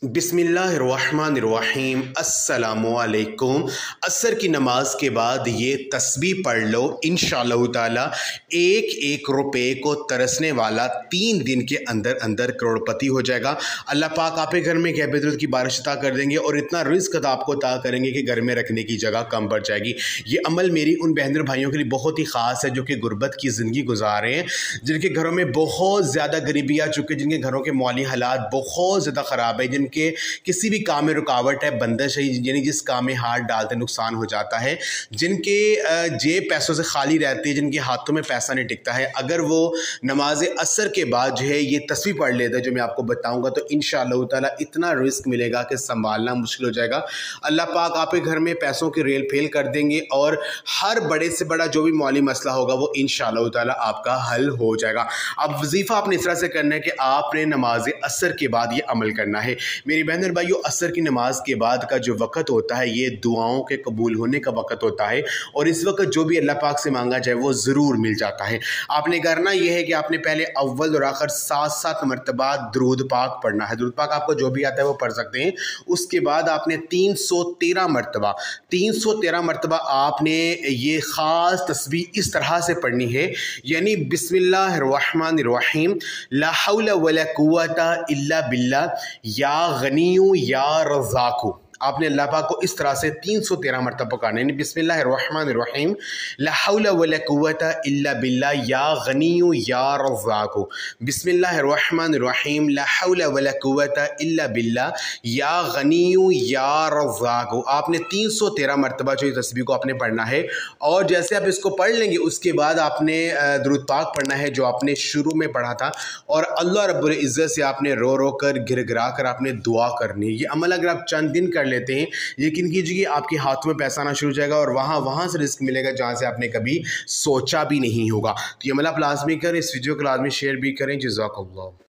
बिस्मिल्लाहिर्रहमानिर्रहीम अस्सलामुअलैकुम। असर की नमाज के बाद ये तस्बीह पढ़ लो, इंशाअल्लाह ताला एक एक रुपए को तरसने वाला 3 दिन के अंदर अंदर करोड़पति हो जाएगा। अल्लाह पाक आपके घर में कहबत की बारिश अता कर देंगे और इतना रिस्क आपको अता करेंगे कि घर में रखने की जगह कम पड़ जाएगी। ये अमल मेरी उन बहन भाइयों के लिए बहुत ही ख़ास है जो कि गुर्बत की ज़िंदगी गुजार रहे हैं, जिनके घरों में बहुत ज़्यादा गरीबी आ चुकी है, जिनके घरों के माली हालात बहुत ज़्यादा ख़राब है, जिनके किसी भी काम में रुकावट है, बंदिश है, यानी जिस काम में हाथ डालते नुकसान हो जाता है, जिनके जेब पैसों से खाली रहती है, जिनके हाथों में पैसा नहीं टिकता है, अगर वो नमाज असर के बाद जो है ये तस्बीह पढ़ लेते हैं जो मैं आपको बताऊंगा, तो इंशाअल्लाह ताला इतना रिस्क मिलेगा कि संभालना मुश्किल हो जाएगा। अल्लाह पाक आपके घर में पैसों की रेल फेल कर देंगे और हर बड़े से बड़ा जो भी माली मसला होगा वो इंशाअल्लाह ताला आपका हल हो जाएगा। अब वजीफ़ा आपने इस तरह से करना है कि आपने नमाज असर के बाद ये अमल करना है। मेरी बहन और भाइयों, असर की नमाज के बाद का जो वक़्त होता है ये दुआओं के कबूल होने का वक़्त होता है और इस वक्त जो भी अल्लाह पाक से मांगा जाए वो ज़रूर मिल जाता है। आपने करना यह है कि आपने पहले अव्वल और आखिर 7-7 मरतबा दरूद पाक पढ़ना है। दरूद पाक आपको जो भी आता है वो पढ़ सकते हैं। उसके बाद आपने 313 मरतबा आपने ये ख़ास तस्बीह इस तरह से पढ़नी है, यानी बिस्मिल्लाहिर्रहमानिर्रहीम ला हौला वला कुव्वता इल्ला बिल्लाह या गनियु या रज़ाकु। आपने अल्लाह पाक को इस तरह से 313 मरतबा पढ़ना है। बिस्मिल्लाहिर्रहमानिर्रहीम ला हौला वला कुव्वता इल्ला बिल्लाह या गनियु या रज़ाकु। बिस्मिल्लाहिर्रहमानिर्रहीम ला हौला वला कुव्वता इल्ला बिल्लाह या गनियु या रज़ाकु। आपने 313 मरतबा जो तस्बीह को आपने पढ़ना है और जैसे आप इसको पढ़ लेंगे उसके बाद आपने दुरूद पाक पढ़ना है जो आपने शुरू में पढ़ा था और अल्लाह रब्बुल इज़्ज़त से आपने रो रो कर गिर कर आपने दुआ करनी है। ये अमल अगर आप चंद दिन कर लेते हैं, यकीन कीजिए आपके हाथों में पैसा आना शुरू हो जाएगा और वहाँ से रिस्क मिलेगा जहाँ से आपने कभी सोचा भी नहीं होगा। तो ये अमल आप लाजमी करें, इस वीडियो को लाजमी शेयर भी करें। जज़ाकल्लाह।